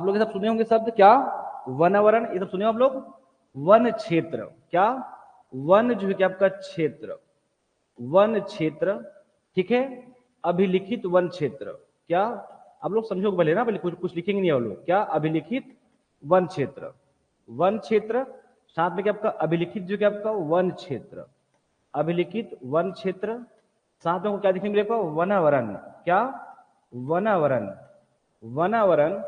लोग ये सब सुने होंगे शब्द क्या, वनावरण, ये सब सुने हो आप लोग। वन क्षेत्र, क्या, वन जो है क्या आपका क्षेत्र, वन क्षेत्र, ठीक है। अभिलिखित वन क्षेत्र, क्या, आप लोग समझोगे पहले ना, पहले कुछ लिखेंगे नहीं आप लोग, क्या, अभिलिखित वन क्षेत्र, वन क्षेत्र, साथ में क्या आपका अभिलिखित जो क्या आपका वन क्षेत्र, अभिलिखित वन क्षेत्र, साथ में क्या दिखेंगे देखो, वनावरण, क्या, वनावरण, वनावरण,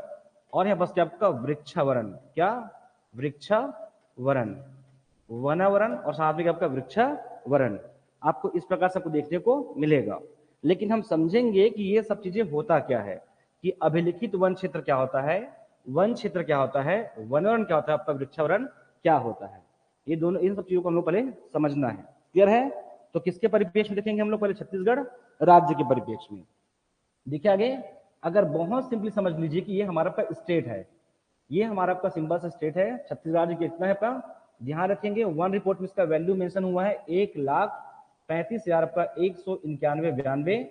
और यहां बस क्या आपका वृक्षावरण, क्या, वृक्षावरण, वनावरण, और साथ में क्या आपका वृक्षावरण। आपको इस प्रकार से आपको देखने को मिलेगा। लेकिन हम समझेंगे कि ये सब चीजें होता क्या है, कि अभिलिखित वन क्षेत्र क्या होता है, वन क्षेत्र क्या होता है, वनावरण क्या होता है, आपका वृक्षावरण क्या होता है। ये दोनों, इन सब चीजों को हम लोग पहले समझना है। क्लियर है? तो किसके परिप्रेक्ष्य में देखेंगे हम लोग, पहले छत्तीसगढ़ राज्य के परिप्रेक्ष्य में। देखिए आगे, अगर बहुत सिंपली समझ लीजिए कि ये हमारा आपका स्टेट है, ये हमारा आपका सिंबल से स्टेट है छत्तीसगढ़ राज्य, कितना है आपका, ध्यान रखेंगे वन रिपोर्ट में इसका वैल्यू मेंशन हुआ है 1,35,000 आपका 191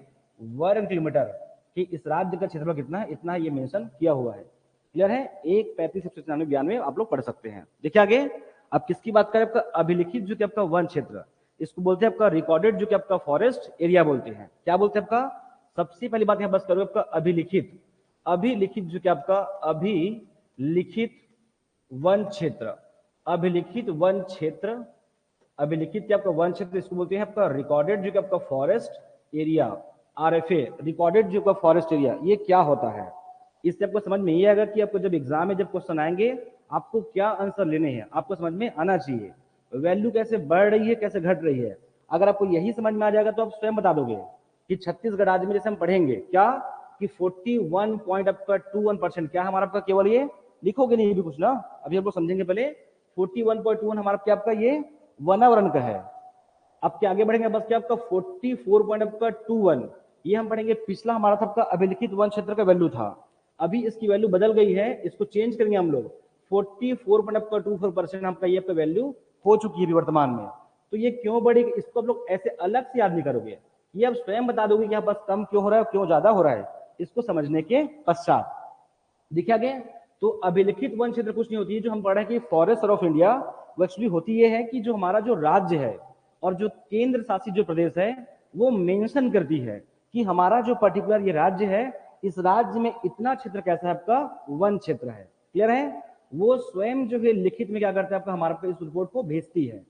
वर्ग किलोमीटर, कि इस राज्य का क्षेत्रफल कितना है, इतना ये मेंशन किया हुआ है। क्लियर है? 1,35,191 आप लोग पढ़ सकते हैं। देखिए आगे, अब किसकी बात करें, आपका अभिलिखित जो कि आपका वन क्षेत्र, इसको बोलते हैं आपका रिकॉर्डेड जो कि आपका फॉरेस्ट एरिया बोलते हैं। क्या बोलते हैं आपका, सबसे पहली बात यहां बस करो आपका अभिलिखित, अभिलिखित जो कि आपका अभिलिखित वन क्षेत्र, अभिलिखित वन क्षेत्र, अभिलिखित क्या आपका वन क्षेत्र, इसको बोलते हैं आपका रिकॉर्डेड जो कि आपका फॉरेस्ट एरिया, आरएफए, रिकॉर्डेड जो आपका फॉरेस्ट एरिया, ये क्या होता है। इससे आपको समझ में ये आएगा कि आपको जब एग्जाम में जब क्वेश्चन आएंगे, आपको क्या आंसर लेने हैं, आपको समझ में आना चाहिए। वैल्यू कैसे बढ़ रही है, कैसे घट रही है, अगर आपको यही समझ में आ जाएगा तो आप स्वयं बता दोगे कि छत्तीसगढ़ राज्य में जैसे हम पढ़ेंगे क्या, कि 41.21% क्या है हमारा आपका, केवल ये लिखोगे नहीं भी कुछ ना, अभी हम लोग समझेंगे पहले। 41.21 हमारा क्या आपका ये वनावरण का है। अब क्या आगे बढ़ेंगे, बस क्या आपका 44.21 ये हम पढ़ेंगे, पिछला हमारा था आपका अभिलिखित वन क्षेत्र का वैल्यू था, अभी इसकी वैल्यू बदल गई है, इसको चेंज करेंगे हम लोग, 44.24% आपका ये आपका वैल्यू हो चुकी है वर्तमान में। तो ये क्यों बढ़ेगी, इसको आप लोग ऐसे अलग से याद नहीं करोगे, ये आप स्वयं बता दोगे कि बस कम क्यों हो रहा है, क्यों ज्यादा हो रहा है, इसको समझने के पश्चात। देखिए आगे, तो अभिलिखित वन क्षेत्र कुछ नहीं होती है जो हम पढ़ रहे हैं कि फॉरेस्ट ऑफ इंडिया, वो एक्चुअली होती ये है कि जो हमारा जो राज्य है और जो केंद्र शासित जो प्रदेश है, वो मेंशन करती है कि हमारा जो पर्टिकुलर ये राज्य है, इस राज्य में इतना क्षेत्र कैसा है आपका वन क्षेत्र है। क्लियर है? वो स्वयं जो है लिखित में क्या करता है आपका, हमारे पे इस रिपोर्ट को भेजती है,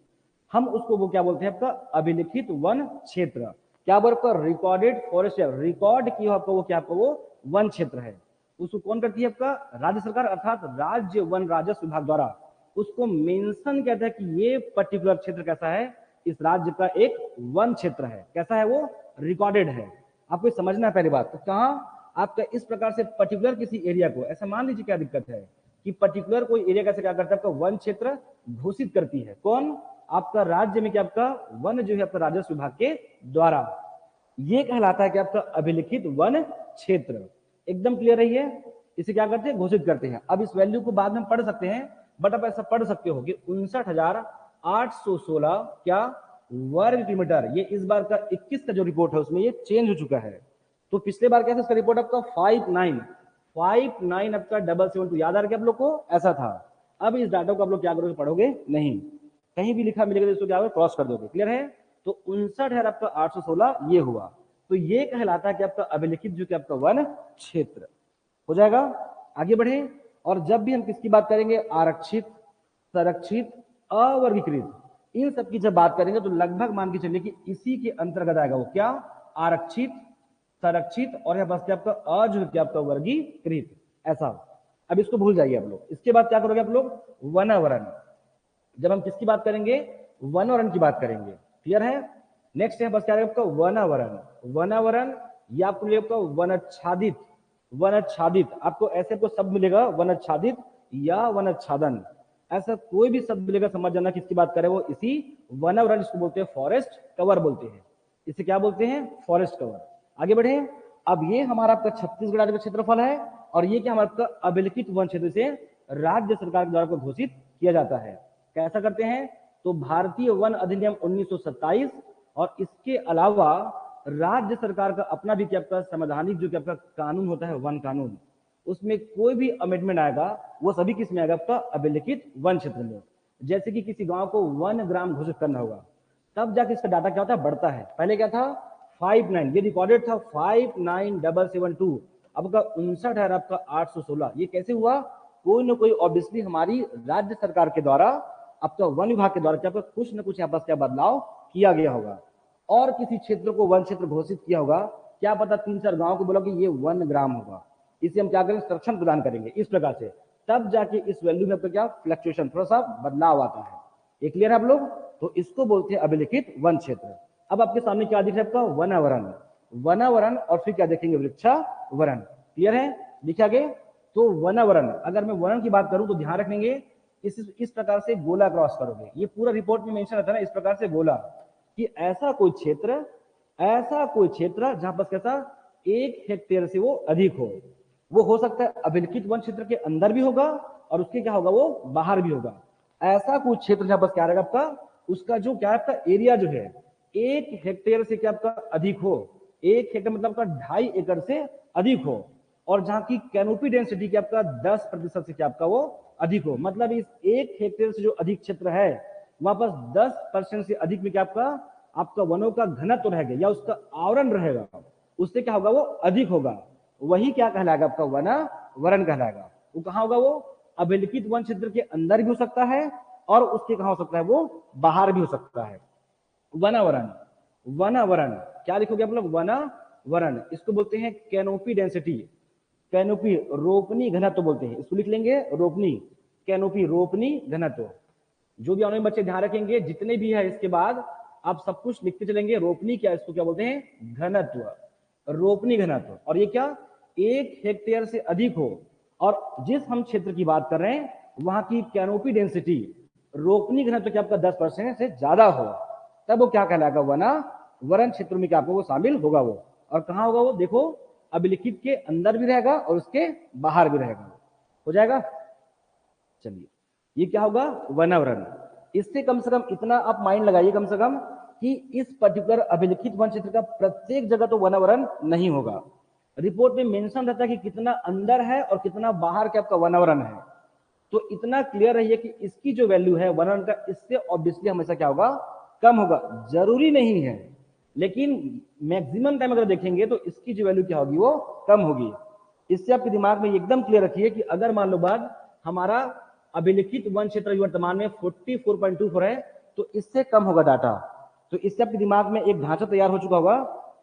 हम उसको वो क्या बोलते हैं आपका अभिलिखित वन क्षेत्र। क्या बोल आपका रिकॉर्डेड फॉरेस्ट, रिकॉर्ड की आपका वो क्या आपका वो वन क्षेत्र है। उसको कौन करती है आपका राज्य सरकार, अर्थात राज्य वन राजस्व विभाग द्वारा उसको मेंशन कहता है कि ये पर्टिकुलर क्षेत्र कैसा है, इस राज्य का एक वन क्षेत्र है, कैसा है वो, रिकॉर्डेड है। आपको समझना है पहली बात, तो कहाँ आपका इस प्रकार से पर्टिकुलर किसी एरिया को, ऐसा मान लीजिए क्या दिक्कत है कि पर्टिकुलर कोई एरिया कैसे क्या करता है, आपका वन क्षेत्र घोषित करती है कौन, आपका राज्य में क्या आपका वन जो है आपका राजस्व विभाग के द्वारा, ये कहलाता है कि आपका अभिलिखित वन क्षेत्र। एकदम क्लियर है ये, इसे क्या करते हैं, घोषित करते हैं। अब इस वैल्यू को बाद में पढ़ सकते हैं, बट आप ऐसा पढ़ सकते हो कि 59,816 क्या वर्ग किलोमीटर, ये इस बार का 21 का जो रिपोर्ट है उसमें ये चेंज हो चुका है। तो पिछले बार कैसे इसका रिपोर्ट आपका 59 आपका 772 याद आ रहा है आप लोग को, ऐसा था। अब इस डाटा को आप लोग क्या करोगे, पढ़ोगे नहीं, कहीं भी लिखा मिलेगा तो इसको क्या क्रॉस कर दोगे। क्लियर है? तो 59 आपका 816 ये हुआ, तो ये कहलाता है कि आपका अभिलिखित जो कि आपका वन क्षेत्र हो जाएगा। आगे बढ़े, और जब भी हम किसकी बात करेंगे, आरक्षित, संरक्षित, अवर्गीकृत, इन सब की जब बात करेंगे तो लगभग मान के चलिए कि इसी के अंतर्गत आएगा वो क्या, आरक्षित, संरक्षित, और यह बस क्या आपका अ जो क्या आपका वर्गीकृत, ऐसा। अब इसको भूल जाइए आप लोग। इसके बाद क्या करोगे आप लोग, वनावरण, जब हम किसकी बात करेंगे, वनावरण की बात करेंगे। क्लियर है? नेक्स्ट है बस क्या है आपका वनावरण, वनावरण या आपको मिलेगा वनाच्छादित, वनाच्छादित, आपको ऐसे आपको शब्द मिलेगा वनाच्छादित या वनाच्छादन, ऐसा कोई भी शब्द मिलेगा समझ जाना किसकी बात करें, वो इसी वनावरण, इसको बोलते हैं फॉरेस्ट कवर बोलते हैं, इसे क्या बोलते हैं, फॉरेस्ट कवर। आगे बढ़े, अब ये हमारा आपका छत्तीसगढ़ राज्य का क्षेत्रफल है, और ये क्या हमारा आपका अभिलिखित वन क्षेत्र से राज्य सरकार के द्वारा घोषित किया जाता है। कैसा करते हैं, तो भारतीय वन अधिनियम 1927 और इसके अलावा राज्य सरकार का अपना भी क्या आपका संवैधानिक जो कि आपका कानून होता है वन कानून, उसमें कोई भी अमेंडमेंट आएगा वो सभी किस में आएगा? आपका अभिलिखित वन क्षेत्र में। जैसे कि किसी गांव को 1 ग्राम घोषित करना होगा, तब जाके इसका डाटा क्या होता है? बढ़ता है। पहले क्या था? 59, ये रिकॉर्डेड था 59772, अब का 59 है, आपका 816। ये कैसे हुआ? कोई ना कोई ऑब्वियसली हमारी राज्य सरकार के द्वारा, आपका वन विभाग के द्वारा क्या कुछ ना कुछ यहाँ पर क्या बदलाव किया गया होगा, और किसी क्षेत्र को वन क्षेत्र घोषित किया होगा। क्या पता 3-4 गांव को बोला कि ये 1 ग्राम होगा, इसे हम क्या करेंगे? संरक्षण प्रदान करेंगे इस प्रकार से, तब जाके इस वैल्यू में आपका क्या फ्लक्चुएशन, थोड़ा सा बदलाव आता है। ये क्लियर है आप लोग? तो इसको बोलते हैं अभिलिखित वन क्षेत्र। अब आपके सामने क्या दिख रहा है? आपका वनावरण, वनावरण, और फिर क्या देखेंगे? वृक्षावरण। क्लियर है? दिखे आगे? तो वनावरण, अगर मैं वर्ण की बात करूं तो ध्यान रखेंगे इस प्रकार से गोला क्रॉस करोगे। ये पूरा रिपोर्ट में मेंशन रहता है ना इस प्रकार से गोला, कि ऐसा कोई क्षेत्र जहां पर कैसा 1 हेक्टेयर से वो अधिक वो हो सकता है अभिलिखित वन क्षेत्र के अंदर भी होगा और उसके क्या होगा? वो बाहर भी होगा। ऐसा कोई क्षेत्र जहां पर क्या रहेगा आपका, उसका जो क्या है आपका एरिया जो है 1 हेक्टेयर से क्या आपका अधिक हो, 1 हेक्टेयर मतलब आपका 2.5 एकड़ से अधिक हो, और जहां की कैनोपी डेंसिटी क्या आपका 10% से क्या आपका वो अधिक हो। मतलब इस 1 हेक्टेयर से जो अधिक क्षेत्र है वहां पर 10% से अधिक में क्या आपका वनों का घनत्व रहेगा या उसका आवरण रहेगा, उससे क्या होगा? वो अधिक होगा। वही क्या कहलाएगा? आपका वनावरण कहलाएगा। वो कहां होगा? वो अभिलिखित वन क्षेत्र के अंदर भी हो सकता है और उसके कहां हो सकता है? वो बाहर भी हो सकता है। वनावरण, वनावरण क्या लिखोगे आप लोग? वनावरण, इसको बोलते हैं कैनोपी डेंसिटी, कैनोपी रोपनी घनत्व बोलते हैं, इसको लिख लेंगे रोपनी, कैनोपी रोपनी घनत्व। जो भी आने बच्चे ध्यान रखेंगे, जितने भी है इसके बाद आप सब कुछ लिखते चलेंगे। रोपनी क्या, इसको क्या बोलते हैं? घनत्व, रोपनी घनत्व। और ये क्या 1 हेक्टेयर से अधिक हो, और जिस हम क्षेत्र की बात कर रहे हैं वहां की कैनोपी डेंसिटी, रोपनी घनत्व क्या आपका 10% से ज्यादा हो, तब वो क्या कहलाएगा? वनावरण क्षेत्र में क्या आपको वो शामिल होगा वो। और कहां होगा वो? देखो अभिलिखित के अंदर भी रहेगा और उसके बाहर भी रहेगा। हो जाएगा? चलिए, ये क्या होगा? वनावरण। इससे कम से कम इतना आप माइंड लगाइए कम से कम, कि इस पर्टिकुलर अभिलिखित वन क्षेत्र का प्रत्येक जगह तो वनावरण नहीं होगा। रिपोर्ट में मेंशन रहता है कि कितना अंदर है और कितना बाहर के आपका वनावरण है। तो इतना क्लियर रहिए कि इसकी जो वैल्यू है वनावरण का, इससे ऑब्वियसली हमेशा क्या होगा? कम होगा। जरूरी नहीं है, लेकिन मैक्सिमम टाइम अगर देखेंगे तो इसकी जो वैल्यू क्या होगी? वो कम होगी। इससे आपके दिमाग में एकदम क्लियर रखिए कि अगर मान लो बाद हमारा अभिलिखित वन क्षेत्र वर्तमान में 44.24 है, तो इससे कम होगा डाटा। तो इससे आपके दिमाग में एक ढांचा तैयार हो चुका होगा,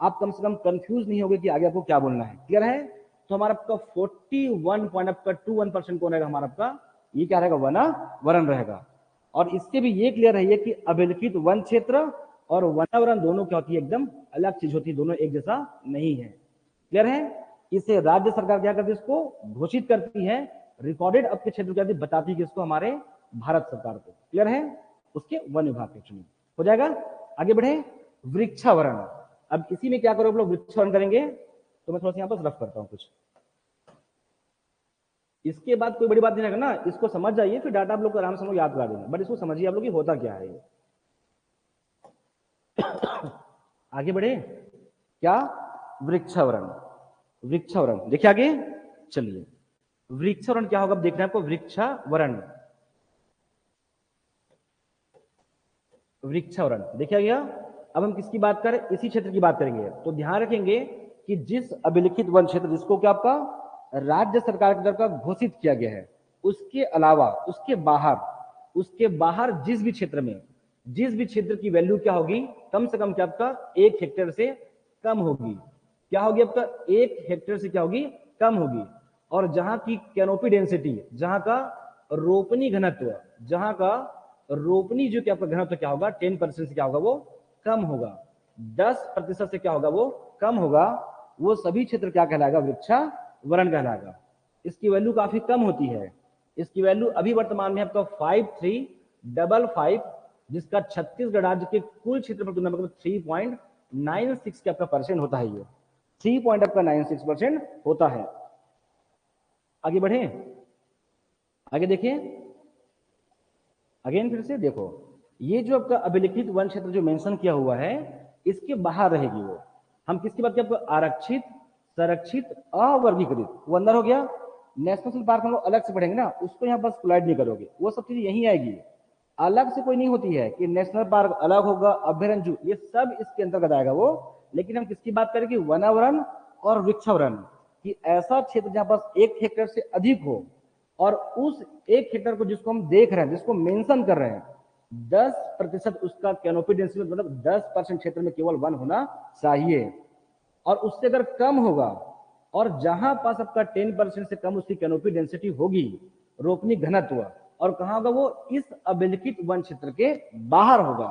आप कम से कम कंफ्यूज नहीं होगे कि आगे आपको क्या बोलना है। क्लियर है? तो हमारा आपका 41.21% कौन रहेगा? हमारा आपका ये क्या रहेगा? वनावरण रहेगा। और इससे भी ये क्लियर है कि अभिलिखित वन क्षेत्र और वनावरण दोनों क्या होती है? एकदम अलग चीज होती है, दोनों एक जैसा नहीं है। क्लियर है? इसे राज्य सरकार क्या करती है? इसको घोषित करती है, रिकॉर्डेड आपके क्षेत्र क्या बताती है किसको? हमारे भारत सरकार को। क्लियर है? उसके वन विभाग के चुनिए। हो जाएगा? आगे बढ़े। वृक्षावरण। अब इसी में क्या करो आप लोग? वृक्षावरण करेंगे। तो मैं थोड़ा सा यहाँ पर रफ करता हूँ कुछ, इसके बाद कोई बड़ी बात नहीं रहेगा ना, इसको समझ जाइए, फिर डाटा आप लोग को आराम से याद करा देंगे। बट इसको समझिए आप लोग होता क्या है। आगे बढ़े। क्या? वृक्षावरण, वृक्षावरण देखिए आगे। चलिए, वृक्षावरण क्या होगा? अब देखना है आपको। वृक्षावरण, वृक्षावरण देखिए गया। अब हम किसकी बात करें? इसी क्षेत्र की बात करेंगे। तो ध्यान रखेंगे कि जिस अभिलिखित वन क्षेत्र जिसको क्या आपका राज्य सरकार की तरफ का घोषित किया गया है, उसके अलावा उसके बाहर जिस भी क्षेत्र की वैल्यू क्या होगी? कम से कम क्या आपका 1 हेक्टेयर से कम होगी। क्या होगी आपका? 1 हेक्टेयर से क्या होगी? कम होगी। और जहां की कैनोपी डेंसिटी, जहां का रोपनी घनत्व, जहां का रोपनी जो क्या आपका घनत्व क्या होगा? 10% से क्या होगा? वो कम होगा। 10% से क्या होगा? वो कम होगा। वो सभी क्षेत्र क्या कहलाएगा? वृक्षावरण कहलाएगा। इसकी वैल्यू काफी कम होती है। इसकी वैल्यू अभी वर्तमान में आपका 5355, जिसका छत्तीसगढ़ राज्य के कुल क्षेत्र पर तुलना में 3.96 के आपका परसेंट होता है। ये 3.96% होता है। आगे बढ़े। आगे देखिए, अगेन फिर से देखो, ये जो आपका अभिलिखित वन क्षेत्र जो मेंशन किया हुआ है, इसके बाहर रहेगी वो। हम किसकी बात करें? आरक्षित, संरक्षित, अवर्गीकृत। वो अंदर हो गया। नेशनल पार्क हम लोग अलग से पढ़ेंगे ना, उसको यहाँ बस कोलाइड नहीं करोगे, वो सब चीजें यहीं आएगी, अलग से कोई नहीं होती है कि नेशनल पार्क अलग होगा, अभ्यारण्य जू, ये सब इसके अंतर्गत आएगा वो। लेकिन हम किसकी बात करें कि वनावरण और वृक्षावरण, कि ऐसा क्षेत्र जहां पास 1 हेक्टेयर से अधिक हो, और उस 1 हेक्टेयर को जिसको हम देख रहे हैं, जिसको मेंशन कर रहे हैं, 10% उसका कैनोपी डेंसिटी, मतलब 10% क्षेत्र में केवल वन होना चाहिए। और उससे अगर कम होगा, और जहां पास आपका 10% से कम उसकी कैनोपी डेंसिटी होगी, रोपनी घनत्व, और कहां होगा वो, इस अभिलिखित वन क्षेत्र के बाहर होगा,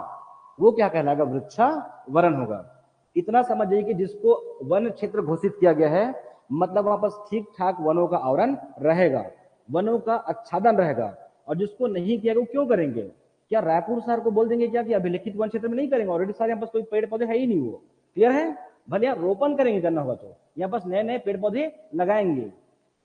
वो क्या कहलाएगा, वृक्षावरण होगा। इतना समझ जाइए कि जिसको वन क्षेत्र घोषित किया गया है, मतलब वहां पर ठीक ठाक वनों का आवरण रहेगा, वनों का आच्छादन रहेगा। और जिसको नहीं किया, वो क्यों करेंगे, क्या रायपुर शहर को बोल देंगे क्या कि अभिलिखित वन क्षेत्र में नहीं करेंगे, ऑलरेडी सारे यहाँ पास कोई पेड़ पौधे है ही नहीं, वो क्लियर है, भले यहाँ रोपण करेंगे करना होगा तो यहाँ पास नए नए पेड़ पौधे लगाएंगे,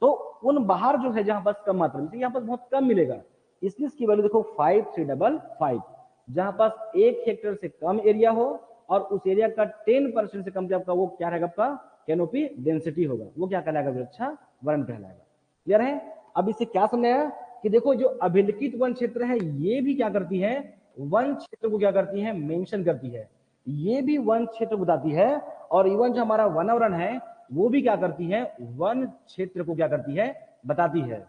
तो उन बाहर जो है जहां पास कम मात्रा में, यहाँ पास बहुत कम मिलेगा, इसलिए इसकी वैल्यू देखो 5355, जहां पास 1 हेक्टेयर से कम एरिया हो, और उस एरिया का 10% से कम आपका वो क्या रहेगा, आपका कैनोपी डेंसिटी होगा, वो क्या कहलाएगा, वृक्षावरण कहलाएगा। क्लियर है। अब इससे क्या समझाया कि देखो जो अभिलिखित वन क्षेत्र है, ये भी क्या करती है, वन क्षेत्र को क्या करती है, मेंशन करती है, ये भी वन क्षेत्र बताती है। और इवन जो हमारा वनावरण है, वो भी क्या करती है, वन क्षेत्र को क्या करती है, बताती है।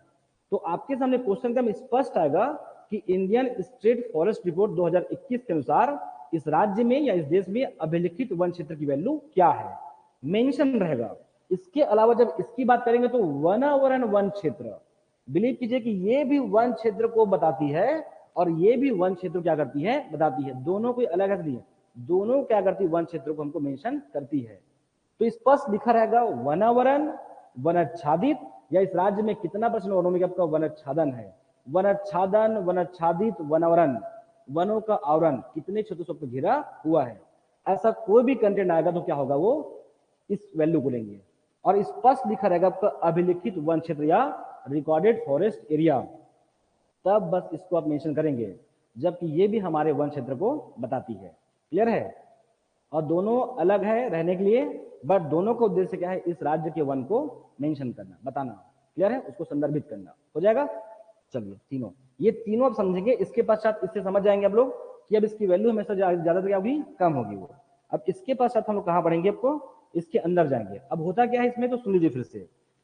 तो आपके सामने क्वेश्चन का स्पष्ट आएगा कि इंडियन स्टेट फॉरेस्ट रिपोर्ट 2021 के अनुसार इस राज्य में या इस देश में अभिलिखित वन क्षेत्र की वैल्यू क्या है, मेंशन रहेगा। इसके अलावा जब इसकी बात करेंगे तो वनावरण वन क्षेत्र, बिलीव कीजिए कि ये भी वन क्षेत्र को बताती है, और ये भी वन क्षेत्र क्या करती है, बताती है, दोनों कोई अलग नहीं है, दोनों क्या करती है, वन क्षेत्र को हमको मेंशन करती है। तो स्पष्ट लिखा रहेगा वनावरण, वनाच्छादित, या इस राज्य में कितना % वनों में आपका वनाच्छादन है, वनाच्छादन, वनाच्छादित, वनावरण, वनों का आवरण कितने क्षेत्रों से घिरा हुआ है, ऐसा कोई भी कंटेंट आएगा तो क्या होगा, वो इस वैल्यू को लेंगे। और स्पष्ट लिखा रहेगा आपका अभिलिखित वन क्षेत्र या रिकॉर्डेड फॉरेस्ट एरिया, तब बस इसको आप मेंशन करेंगे, जबकि ये भी हमारे वन क्षेत्र को बताती है। क्लियर है। और दोनों अलग है रहने के लिए, बट दोनों का उद्देश्य क्या है, इस राज्य के वन को मेंशन करना, बताना। क्लियर है, उसको संदर्भित करना, हो जाएगा। चलिए तीनों, ये तीनों आप समझेंगे, इसके पश्चात इससे समझ जाएंगे आप लोग कि अब इसकी वैल्यू हमेशा ज्यादा क्या होगी, कम होगी वो। अब इसके पश्चात हम लोग कहाँ पढ़ेंगे, आपको इसके अंदर जाएंगे। अब होता क्या है इसमें, तो सुन लीजिए फिर से,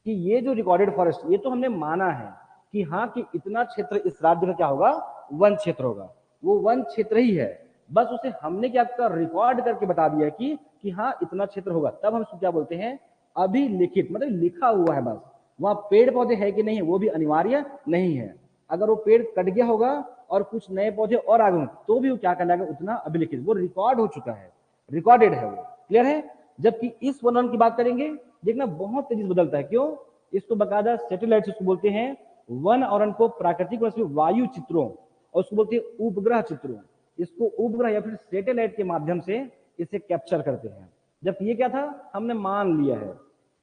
कि ये जो रिकॉर्डेड फॉरेस्ट, ये तो हमने माना है कि हाँ, कि इतना क्षेत्र इस राज्य का क्या होगा, वन क्षेत्र होगा, वो वन क्षेत्र ही है, बस उसे हमने क्या आपका रिकॉर्ड करके बता दिया कि हाँ इतना क्षेत्र होगा, तब हम इसको क्या बोलते हैं, अभिलिखित, मतलब लिखा हुआ है बस। वहां पेड़ पौधे है कि नहीं वो भी अनिवार्य नहीं है, अगर वो पेड़ कट गया होगा और कुछ नए पौधे और आ गए तो भी वो क्या कहलाएगा, उतना अभिलिखित, वो रिकॉर्ड हो चुका है, रिकॉर्डेड है वो। क्लियर है। जबकि इस वनवन की बात करेंगे, देखना बहुत तेजी से बदलता है, क्यों, इसको बकायदा सैटेलाइट उसको बोलते हैं, वन आवरण को प्राकृतिक वायु चित्रों, और उसको बोलते हैं उपग्रह चित्रों, इसको उपग्रह या फिर सैटेलाइट के माध्यम से इसे कैप्चर करते हैं। जबकि ये क्या था, हमने मान लिया है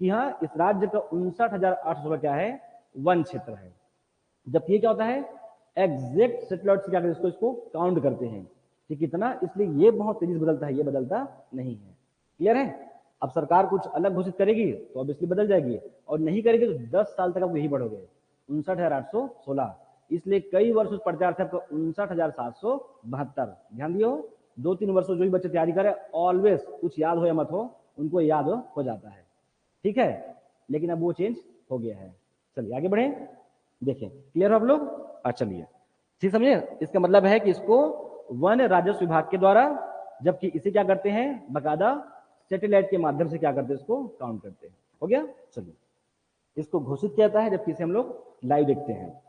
कि हाँ इस राज्य का 59,816 क्या है, वन क्षेत्र है। जबकि ये क्या होता है, एग्जैक्ट सैटेलाइट से क्या करते हैं, इसको काउंट करते हैं कि कितना, इसलिए ये बहुत तेजी से बदलता है, ये बदलता नहीं है। क्लियर है। अब सरकार कुछ अलग घोषित करेगी तो अब इसलिए बदल जाएगी, और नहीं करेगी तो 10 साल तक आप यही बढ़ोगे, 59,816। इसलिए कई वर्ष उस प्रचार से आपको 59,772। ध्यान दियो, 2-3 वर्षों जो भी बच्चे तैयारी करे, ऑलवेज कुछ याद हो या मत हो, उनको याद हो जाता है, ठीक है। लेकिन अब वो चेंज हो गया है। चलिए आगे बढ़े, देखें। क्लियर हो आप लोग। चलिए ठीक समझे, इसका मतलब है कि इसको वन राजस्व विभाग के द्वारा, जबकि इसे क्या करते हैं, बकायदा सैटेलाइट के माध्यम से क्या करते हैं, इसको काउंट करते हैं। हो गया। चलिए, इसको घोषित किया जाता है जबकि इसे हम लोग लाइव देखते हैं।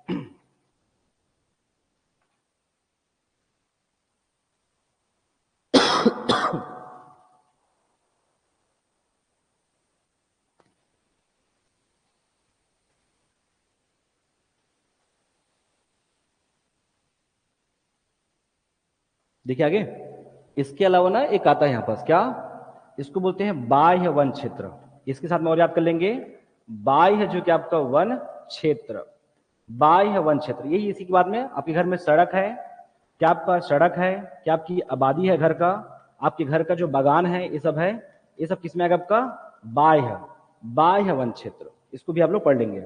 देखिए आगे, इसके अलावा ना एक आता है यहाँ पास, क्या, इसको बोलते हैं बाह्य वन क्षेत्र। इसके साथ में और याद कर लेंगे, बाह्य जो कि आपका वन क्षेत्र, बाह्य वन क्षेत्र, यही इसी के बाद में आपके घर में सड़क है, क्या आपका सड़क है, क्या आपकी आबादी है घर का, आपके घर का जो बागान है, ये सब है, ये सब किसमें आएगा, आपका बाह्य वन क्षेत्र। इसको भी आप लोग पढ़ लेंगे।